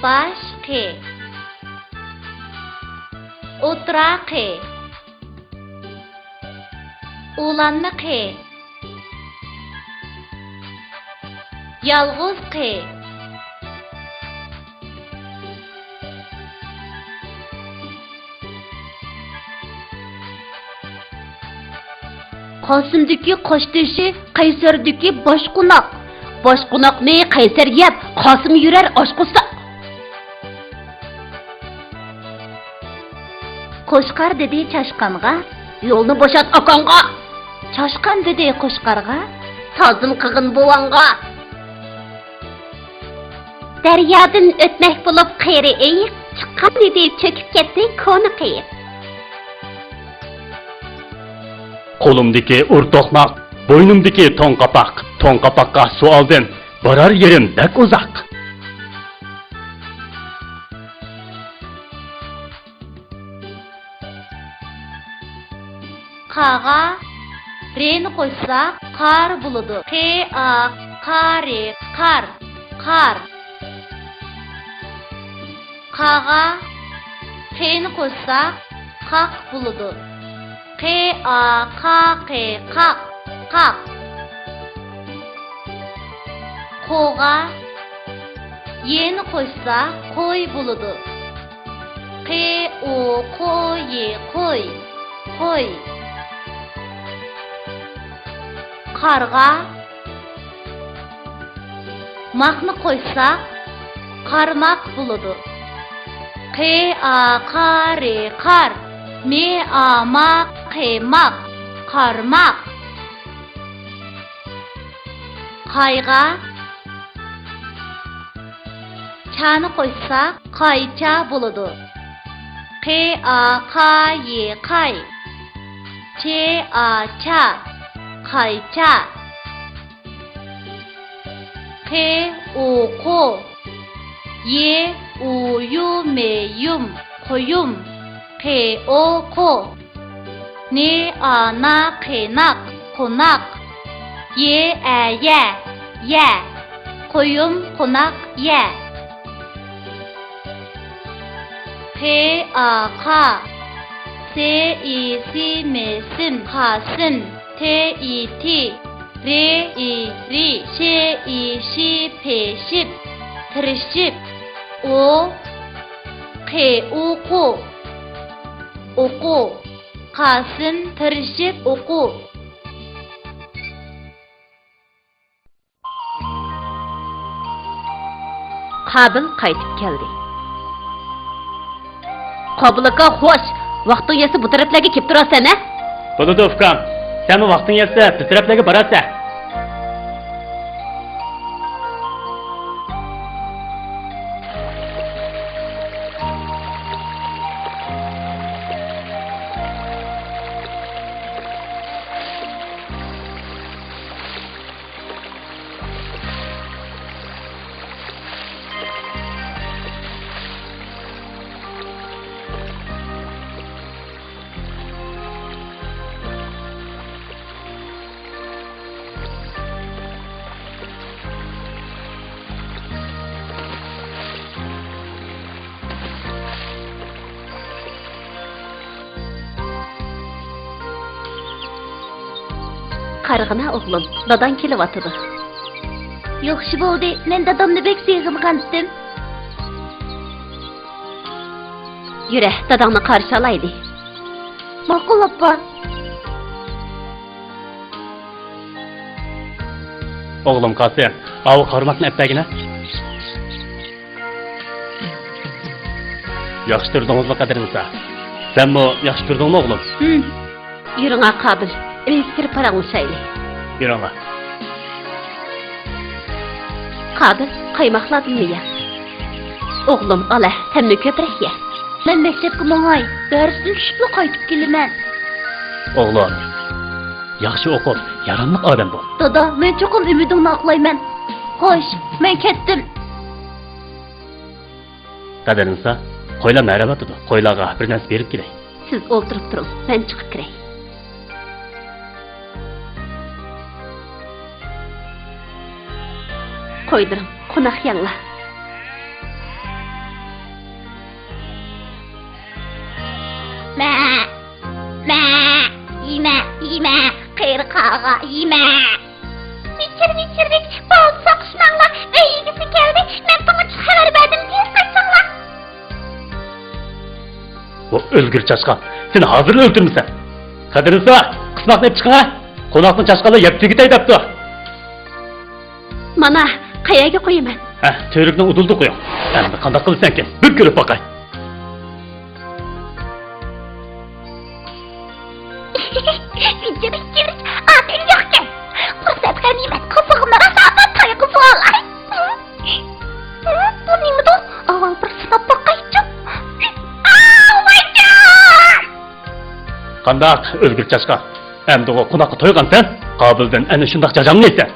baş qi, o'tira qi, ulanma qi, yalğız qi, Qosımdaki qoşdışı, Qaysardaki boshqunoq. Boshqunoqni Qaysar yeb, Qosim yurar oshqusa. Qo'shqar dedi Chashqonga, yo'lni bo'shat okonga. Chashqon dedi Qo'shqarga, tozim qig'in buvonga. Daryodan o'tmak bo'lib qiyri eyiq, chiqqan dedi cho'kib ketdi ko'ni qiyiq. Qo'limdagi o'rtoqmoq, bo'ynimdagi to'n qapoqqa su oldin, borar yerim bak uzoq. Qağa reni qo'ysak qar bo'ladi. Qa qari qar qar. Qağa qeni qo'ysak qaq bo'ladi. Qa qaqi qaq qaq. Qo'ga yeni qo'ysak qo'y bo'ladi. O qo'yi qo'y qo'y. Qarga maqni qo'ysak qarmaq bo'ladi. Qari qar, maq maq qarmaq. Qayga chani qo'ysak qaycha bo'ladi. Qayi qay, cha qaycha. Qo uyum qo'yum. Qo naq qo'naq. Ya qo'yum qo'naq ya. Qa mesin qasin. Ti ri şi peşip tırışıp. Oku qasin tırışıp oku. Qabil qaytib keldi. Qabil aka xo'sh, vaqting yetsa bu taraflarga kelib turasan, a? Bo'ladi ukam. Sen mi vaqting yetsa, bir taraflarga borasan. Qarg'ina o'g'lim, dadan kelyapti. Yaxshi bo'ldi, men dadamni bek sevgandim. Yura, dadangni qarshi olaydi. Ma'qul oppa. Oğlum Qasim, avu qarmaqni appagina. Yaxshi turdingizmi qadrinsa? Senmi yaxshi turdingmi o'g'lim? Yuring Qabil. Fikir paranglaşaylı. Yürüme. Qabil, qaymaqladın mı ya? Oğlum, ala, təmni köprək ya. Mən məktəbə mağay, dərsindən düşüblə qaytıb gelmən. Oğlum, yaxşı oqub, yaranlıq adam bu. Dada, mən çoxum ümidimni aqlayman. Xoş, mən ketdim. Qadrinsa, qo'ylar mərəbətidir. Qo'ylarga bir narsa berib kelay. Siz o'ltirib turing, men chiqib kiray. Qo'ydirim, qo'naq yanglar. yeme. Bitir, bazı sakışmanla öyle geldi, ben sana haber verdim diye saçınla. Bu Özgür Çaşkan, seni hazır öldürmüşsen. Kadınısı var, kısmaklayıp çıkın ha. Konaklı Çaşkan'la yaptı gitey daptı. Mana, qayaga qo'yaman? Törükten uduldu koyun. Hem de kandak kılırsan ki, bir görüp bakay. Bitir, adın yokken. Fırsat ganimet, kızığımlara sağdan kaygısı olay. Bu ne mi de? Aval bir sınıf bakayım. Kandak Özgür Çaşkan. Hem de o konaklı toygan sen, Kabil'den en şundak cacam neyse.